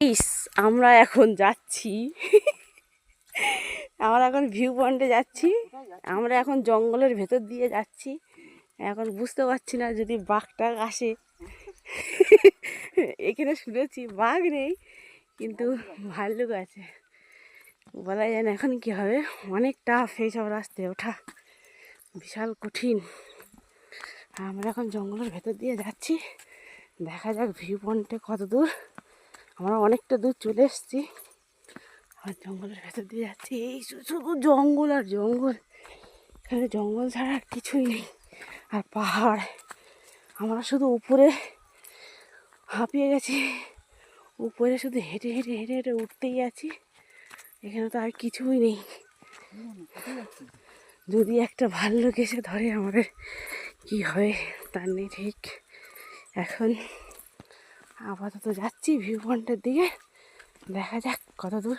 ইস, আমরা এখন যাচ্ছি আমরা এখন ভিউ পয়েন্টে যাচ্ছি। আমরা এখন জঙ্গলের ভেতর দিয়ে যাচ্ছি। এখন বুঝতে পারছি না যদি বাঘ টাঘ আসে। এখানে শুনেছি বাঘ নেই, কিন্তু ভাল্লুক আছে। বলা যায় না এখন কী হবে। অনেক টাফ এইসব রাস্তায় ওঠা, বিশাল কঠিন। আমরা এখন জঙ্গলের ভেতর দিয়ে যাচ্ছি। দেখা যাক ভিউ পয়েন্টে কত দূর। আমরা অনেকটা দূর চলে এসেছি। আর জঙ্গলের ভেতর দিয়ে যাচ্ছি। এই শুধু জঙ্গল আর জঙ্গল, এখানে জঙ্গল ছাড়া আর কিছুই নেই। আর পাহাড়। আমরা শুধু উপরে হাঁপিয়ে গেছি, উপরে শুধু হেঁটে হেঁটে হেঁটে হেঁটে উঠতেই আছি। এখানে তো আর কিছুই নেই। যদি একটা ভাল্লুক এসে ধরে আমাদের কি হবে তার নেই ঠিক। এখন আপাতত যাচ্ছি ভিউ পয়েন্টের দিকে, দেখা যাক কত দূর।